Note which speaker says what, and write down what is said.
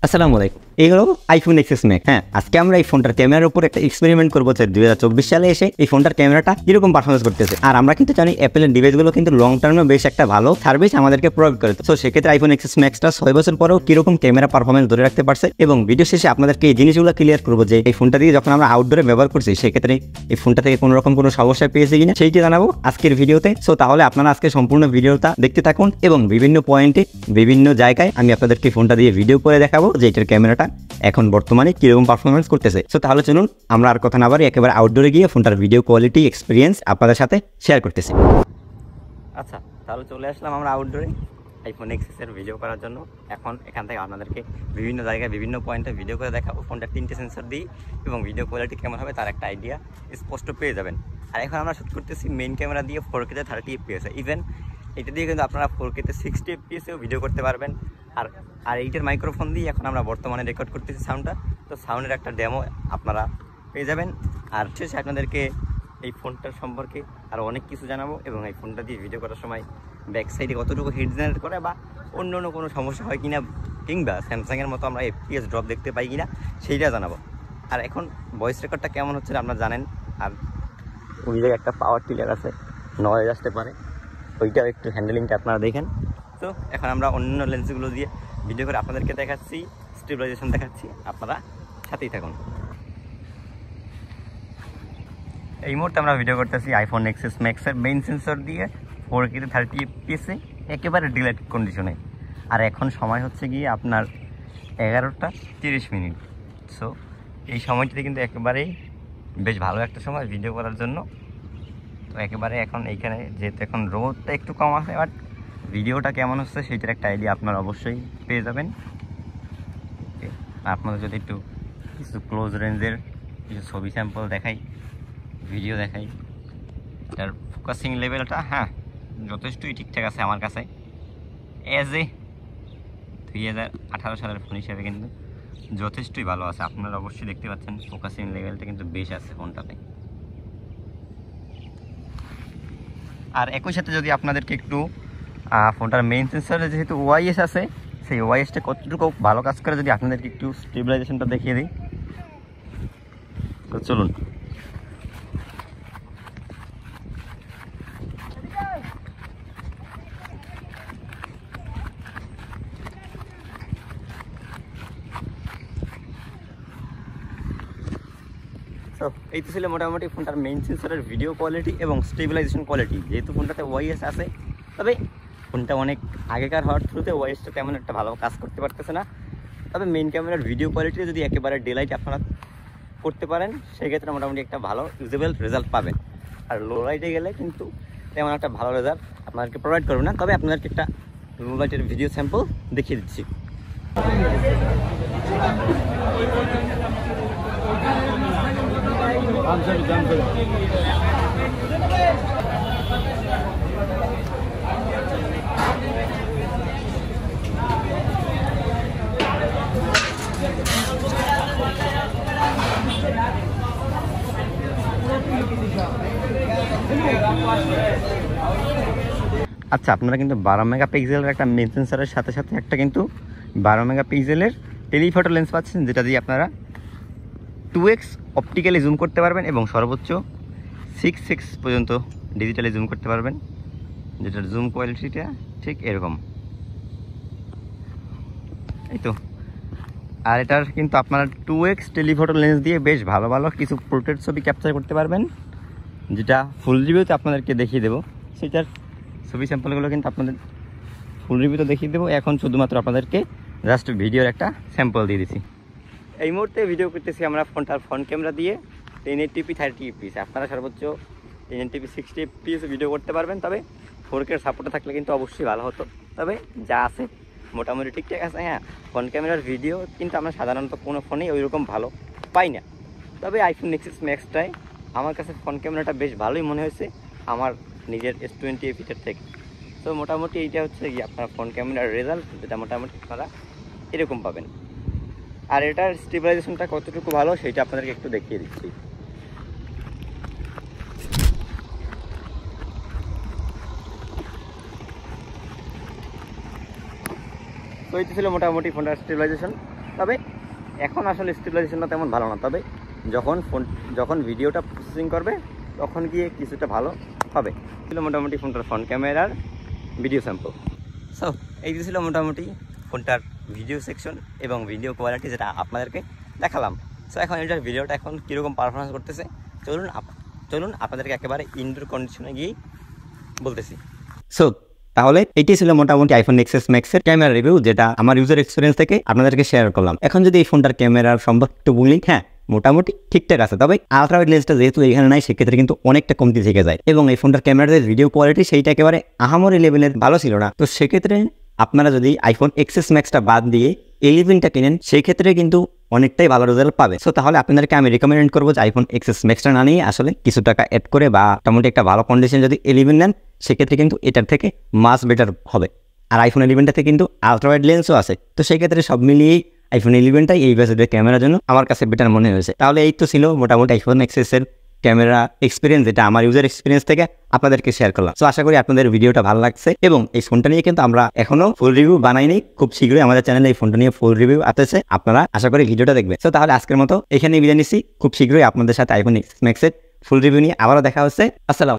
Speaker 1: আসসালামু আলাইকুম। এই হলো আইফোন এক্সএস ম্যাক্স। হ্যাঁ, আজকে আমরা এই ফোনটার ক্যামেরার উপর একটা এক্সপেরিমেন্ট করবো। 2024 সালে এসে এই ফোনটার ক্যামেরাটা কিরকম পারফরমেন্স করতেছে। আর আমরা কিন্তু জানি অ্যাপেলের ডিভাইসগুলো কিন্তু লং টার্মে বেশ একটা ভালো সার্ভিস আমাদেরকে প্রোভাইড করে। তো সেক্ষেত্রে আইফোন এক্সএস ম্যাক্সটা 6 বছর পরেও কিরকম ক্যামেরা পারফরমেন্স ধরে রাখতে পারছে, এবং ভিডিও শেষে আপনাদেরকে এই জিনিসগুলো ক্লিয়ার করবো যে এই ফোনটা দিয়ে যখন আমরা আউটডোরে ব্যবহার করছি সেক্ষেত্রে এই ফোনটা থেকে কোনো রকম কোনো সমস্যা পেয়েছে কিনা সেইটি জানাবো আজকের ভিডিওতে। সো তাহলে আপনারা আজকে সম্পূর্ণ ভিডিওটা দেখতে থাকুন এবং বিভিন্ন পয়েন্টে বিভিন্ন জায়গায় আমি আপনাদেরকে ফোনটা দিয়ে ভিডিও করে দেখাবো যে এটার ক্যামেরাটা এখন বর্তমানে কিরকম পারফরমেন্স করতেছে। সো তাহলে চলুন আমরা আর কথা না বাড়ি একেবারে আউটডোরে গিয়ে ফোনটার ভিডিও কোয়ালিটি এক্সপিরিয়েন্স আপনাদের সাথে শেয়ার করতেছি। আচ্ছা, তাহলে চলে আসলাম আমরা আউটডোরে আইফোন এক্সএসের ভিডিও করার জন্য। এখন এখান থেকে আপনাদেরকে বিভিন্ন জায়গায় বিভিন্ন পয়েন্টে ভিডিও করে দেখাবো ফোনটার 3টে সেন্সর দিই, এবং ভিডিও কোয়ালিটি কেমন হবে তার একটা আইডিয়া স্পষ্ট পেয়ে যাবেন। আর এখন আমরা শুট করতেছি মেইন ক্যামেরা দিয়ে 4K 30 FPS। ইভেন এটা দিয়ে কিন্তু আপনারা 4K 60 FPS-এও ভিডিও করতে পারবেন। আর এইটার মাইক্রোফোন দিয়ে এখন আমরা বর্তমানে রেকর্ড করতেছি সাউন্ডটা। তো সাউন্ডের একটা ডেমো আপনারা পেয়ে যাবেন। আর শেষে আপনাদেরকে এই ফোনটার সম্পর্কে আরও অনেক কিছু জানাবো, এবং এই ফোনটা দিয়ে ভিডিও করার সময় ব্যাক সাইডে কতটুকু হিট জেনারেট করে বা অন্য কোনো সমস্যা হয় কিনা, কিংবা স্যামসাংয়ের মতো আমরা FPS ড্রপ দেখতে পাই কিনা সেইটা জানাবো। আর এখন ভয়েস রেকর্ডটা কেমন হচ্ছে আপনারা জানেন। আর ওই জায়গায় একটা পাওয়ার টিলার আছে, নয়েজ আসতে পারে, ওইটাও একটু হ্যান্ডেলিংটা আপনারা দেখেন। তো এখন আমরা অন্য লেন্সগুলো দিয়ে ভিডিও করে আপনাদেরকে দেখাচ্ছি, স্টেবিলাইজেশন দেখাচ্ছি, আপনারা সাথেই থাকুন। এই মুহূর্তে আমরা ভিডিও করতেছি আইফোন এক্সএস ম্যাক্সের মেইন সেন্সর দিয়ে 4K 30 FPS-এ একেবারে ডিলাইট কন্ডিশনে। আর এখন সময় হচ্ছে গিয়ে আপনার 11টা 30 মিনিট। সো এই সময়টিতে কিন্তু একেবারেই বেশ ভালো একটা সময় ভিডিও করার জন্য। তো একেবারে এখন এইখানে যেহেতু এখন রোদটা একটু কম আছে, বাট ভিডিওটা কেমন হচ্ছে সেইটার একটা আইডিয়া আপনারা অবশ্যই পেয়ে যাবেন। আপনাদের যদি একটু কিছু ক্লোজ রেঞ্জের কিছু ছবি স্যাম্পল দেখাই, ভিডিও দেখাই, এটার ফোকাসিং লেভেলটা হ্যাঁ যথেষ্টই ঠিকঠাক আছে আমার কাছে। এজ এ 2018 সালের ফোন হিসেবে কিন্তু যথেষ্টই ভালো আছে। আপনারা অবশ্যই দেখতে পাচ্ছেন ফোকাসিং লেভেলটা কিন্তু বেশ আছে ফোনটাতে। আর একই সাথে যদি আপনাদেরকে একটু ফোনটার মেইন সেন্সরে যেহেতু ওআইএস আছে, সেই ওআইএসটা কতটুকু ভালো কাজ করে যদি আপনাদেরকে একটু স্টেবিলাইজেশনটা দেখিয়ে দিই। তো চলুন। তো এই তো ছিল মোটামুটি ফোনটার মেইন সেন্সরের ভিডিও কোয়ালিটি এবং স্টেবিলাইজেশন কোয়ালিটি। যেহেতু ফোনটাতে ওআইএস আছে, তবে ফোনটা অনেক আগেকার হওয়ার থ্রুতে ওআইএসটা তেমন একটা ভালো কাজ করতে পারতেছে না। তবে মেইন ক্যামেরার ভিডিও কোয়ালিটি যদি একেবারে ডেলাইট আপনারা করতে পারেন সেক্ষেত্রে মোটামুটি একটা ভালো ইউজেবল রেজাল্ট পাবেন। আর লো লাইটে গেলে কিন্তু তেমন একটা ভালো রেজাল্ট আপনাদেরকে প্রোভাইড করবে না। তবে আপনাদেরকে একটা লো লাইটের ভিডিও স্যাম্পল দেখিয়ে দিচ্ছি। আচ্ছা, আপনারা কিন্তু 12 মেগাপিক্সেলের একটা মেইন সেন্সরের সাথে সাথে একটা কিন্তু 12 মেগাপিক্সেলের টেলিফটো লেন্স পাচ্ছেন, যেটা দিয়ে আপনারা 2x অপটিক্যালি জুম করতে পারবেন এবং সর্বোচ্চ 6x পর্যন্ত ডিজিটালি জুম করতে পারবেন, যেটার জুম কোয়ালিটিটা ঠিক এরকম। এই তো। আর এটার কিন্তু আপনারা 2x টেলিফটো লেন্স দিয়ে বেশ ভালো ভালো কিছু পোর্ট্রেট ছবি ক্যাপচার করতে পারবেন, যেটা ফুল রিভিউতে আপনাদেরকে দেখিয়ে দেবো। সেটার ছবি স্যাম্পলগুলো কিন্তু আপনাদের ফুল রিভিউতে দেখিয়ে দেবো। এখন শুধুমাত্র আপনাদেরকে জাস্ট ভিডিওর একটা স্যাম্পল দিয়ে দিচ্ছি। এই মুহূর্তে ভিডিও করতেছি আমরা ফোনটার ফ্রন্ট ক্যামেরা দিয়ে 1080p 30 FPS। আপনারা সর্বোচ্চ 1080p 60 FPS ভিডিও করতে পারবেন। তবে 4K সাপোর্টে থাকলে কিন্তু অবশ্যই ভালো হতো। তবে যা আছে মোটামুটি ঠিকঠাক আছে। হ্যাঁ, ফ্রন্ট ক্যামেরার ভিডিও কিন্তু আমরা সাধারণত কোনো ফোনেই ওইরকম ভালো পাই না। তবে আইফোন এক্সএস ম্যাক্সটায় আমার কাছে ফ্রন্ট ক্যামেরাটা বেশ ভালোই মনে হয়েছে আমার নিজের S20 ফিটের থেকে। তো মোটামুটি এইটা হচ্ছে কি আপনার ফ্রন্ট ক্যামেরার রেজাল্ট, যেটা মোটামুটি আপনারা এরকম পাবেন। আর এটার স্টেবিলাইজেশনটা কতটুকু ভালো সেটা আপনাদেরকে একটু দেখিয়ে দিচ্ছি। তো এই ছিল মোটামুটি ফোনটার স্টেবিলাইজেশন। তবে এখন আসলে স্টেবিলাইজেশনটা তেমন ভালো না, তবে যখন ভিডিওটা প্রসেসিং করবে তখন গিয়ে কিছুটা ভালো হবে। ছিল মোটামুটি ফোনটার ফ্রন্ট ক্যামেরার ভিডিও স্যাম্পল। সো এই ছিল মোটামুটি ফোনটার ভিডিও সেকশন এবং ভিডিও কোয়ালিটি যেটা আপনাদেরকে দেখালাম। সো এখন এটার ভিডিওটা এখন কীরকম পারফরমেন্স করতেছে চলুন আপনাদেরকে একেবারে ইনডোর কন্ডিশনে গিয়েই বলতেছি। সো তাহলে এটি ছিল মোটামুটি আইফোন এক্সএস ম্যাক্সের ক্যামেরা রিভিউ, যেটা আমার ইউজার এক্সপিরিয়েন্স থেকে আপনাদেরকে শেয়ার করলাম। এখন যদি এই ফোনটার ক্যামেরার সম্পর্কে একটু বলি, হ্যাঁ মোটামুটি ঠিকঠাক আছে, তবে আলট্রা ওয়াইড লেন্সটা যেহেতু এখানে নাই সেক্ষেত্রে কিন্তু অনেকটা কমতি থেকে যায় এবং এই ফোনটার ক্যামেরার যে ভিডিও কোয়ালিটি সেইটা একেবারে আহামরি লেভেলের ভালো ছিল না। তো সেক্ষেত্রে আপনারা যদি আইফোন এক্সএস ম্যাক্সটা বাদ দিয়ে 11টা কিনেন সেই ক্ষেত্রে কিন্তু অনেকটাই ভালো রেজাল্ট পাবে। সো তাহলে আপনাদেরকে আমি রিকমেন্ড করবো যে আইফোন এক্সএস ম্যাক্সটা না নিয়ে আসলে কিছু টাকা অ্যাড করে বা মোটামুটি একটা ভালো কন্ডিশন যদি 11 নেন সেক্ষেত্রে কিন্তু এটার থেকে মাস বেটার হবে। আর আইফোন 11টাতে কিন্তু আলট্রা ওয়াইড লেন্সও আছে, তো সেই ক্ষেত্রে সব মিলিয়েই আইফোন 11টাই এই বাজেটের ক্যামেরার জন্য আমার কাছে বেটার মনে হয়েছে। তাহলে এই তো ছিল মোটামুটি আইফোন এক্সএসের ক্যামেরা এক্সপিরিয়েন্স, যেটা আমার ইউজার এক্সপিরিয়েন্স থেকে আপনাদেরকে শেয়ার করলাম। সো আশা করি আপনাদের ভিডিওটা ভালো লাগছে এবং এই ফোনটা নিয়ে কিন্তু আমরা এখনো ফুল রিভিউ বানাইনি, খুব শীঘ্রই আমাদের চ্যানেলে এই ফোনটা নিয়ে ফুল রিভিউ আসছে, আপনারা আশা করি ভিডিওটা দেখবেন। সো তাহলে আজকের মতো এখানেই বিদায় নিচ্ছি, খুব শীঘ্রই আপনাদের সাথে আইফোন এক্সএস ম্যাক্সের ফুল রিভিউ নিয়ে আবারও দেখা হচ্ছে। আসসালাম।